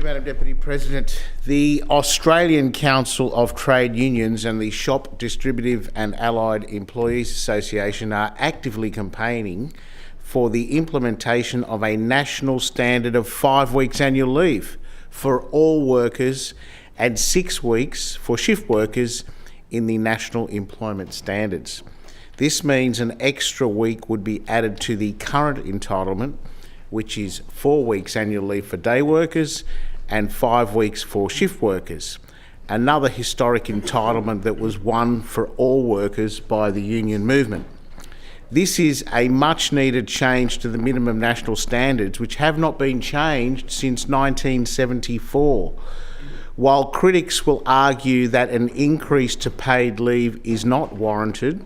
Madam Deputy President. The Australian Council of Trade Unions and the Shop Distributive and Allied Employees Association are actively campaigning for the implementation of a national standard of 5 weeks annual leave for all workers and 6 weeks for shift workers in the national employment standards. This means an extra week would be added to the current entitlement, which is 4 weeks annual leave for day workers and 5 weeks for shift workers, another historic entitlement that was won for all workers by the union movement. This is a much needed change to the minimum national standards, which have not been changed since 1974. While critics will argue that an increase to paid leave is not warranted,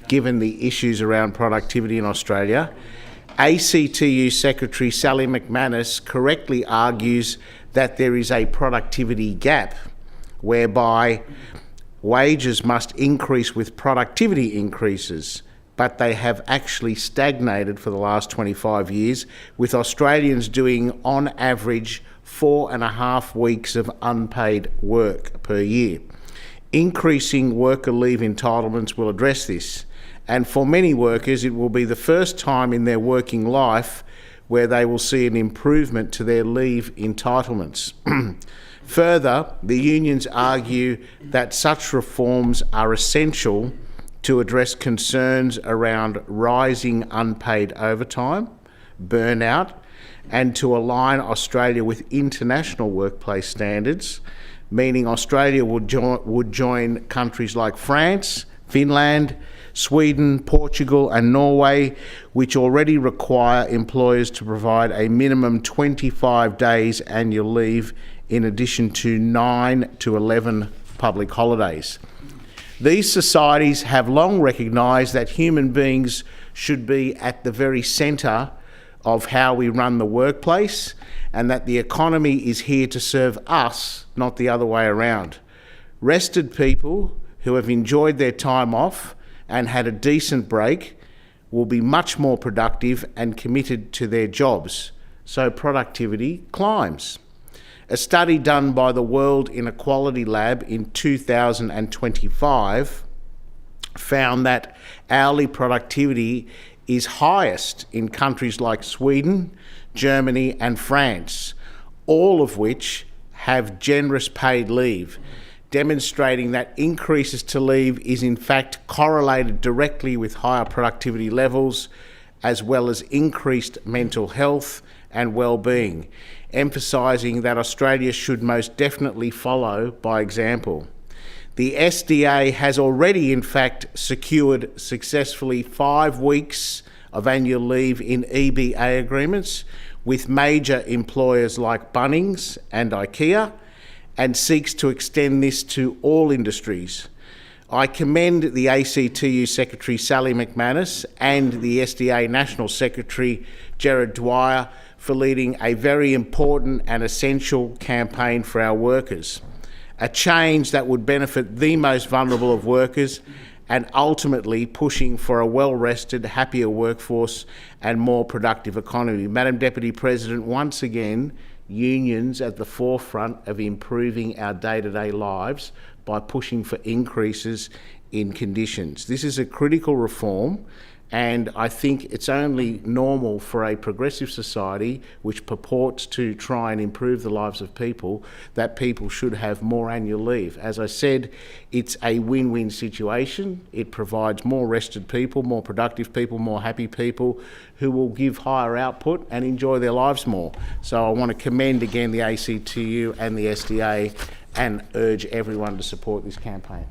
given the issues around productivity in Australia, ACTU Secretary Sally McManus correctly argues that there is a productivity gap whereby wages must increase with productivity increases, but they have actually stagnated for the last 25 years, with Australians doing on average 4.5 weeks of unpaid work per year. Increasing worker leave entitlements will address this, and for many workers it will be the first time in their working life where they will see an improvement to their leave entitlements. Further, the unions argue that such reforms are essential to address concerns around rising unpaid overtime, burnout, and to align Australia with international workplace standards, meaning Australia would join countries like France, Finland, Sweden, Portugal and Norway, which already require employers to provide a minimum 25 days annual leave in addition to 9 to 11 public holidays. These societies have long recognised that human beings should be at the very centre of how we run the workplace, and that the economy is here to serve us, not the other way around. Rested people who have enjoyed their time off and had a decent break will be much more productive and committed to their jobs, so productivity climbs. A study done by the World Inequality Lab in 2025 found that hourly productivity is highest in countries like Sweden, Germany and France, all of which have generous paid leave, demonstrating that increases to leave is in fact correlated directly with higher productivity levels, as well as increased mental health and well-being, emphasising that Australia should most definitely follow by example. The SDA has already in fact secured successfully 5 weeks of annual leave in EBA agreements with major employers like Bunnings and IKEA, and seeks to extend this to all industries. I commend the ACTU Secretary Sally McManus and the SDA National Secretary Gerard Dwyer for leading a very important and essential campaign for our workers, a change that would benefit the most vulnerable of workers and ultimately pushing for a well-rested, happier workforce and more productive economy. Madam Deputy President, once again, unions at the forefront of improving our day-to-day lives by pushing for increases in conditions. This is a critical reform, and I think it's only normal for a progressive society which purports to try and improve the lives of people that people should have more annual leave. As I said, it's a win-win situation. It provides more rested people, more productive people, more happy people who will give higher output and enjoy their lives more. So I want to commend again the ACTU and the SDA and urge everyone to support this campaign.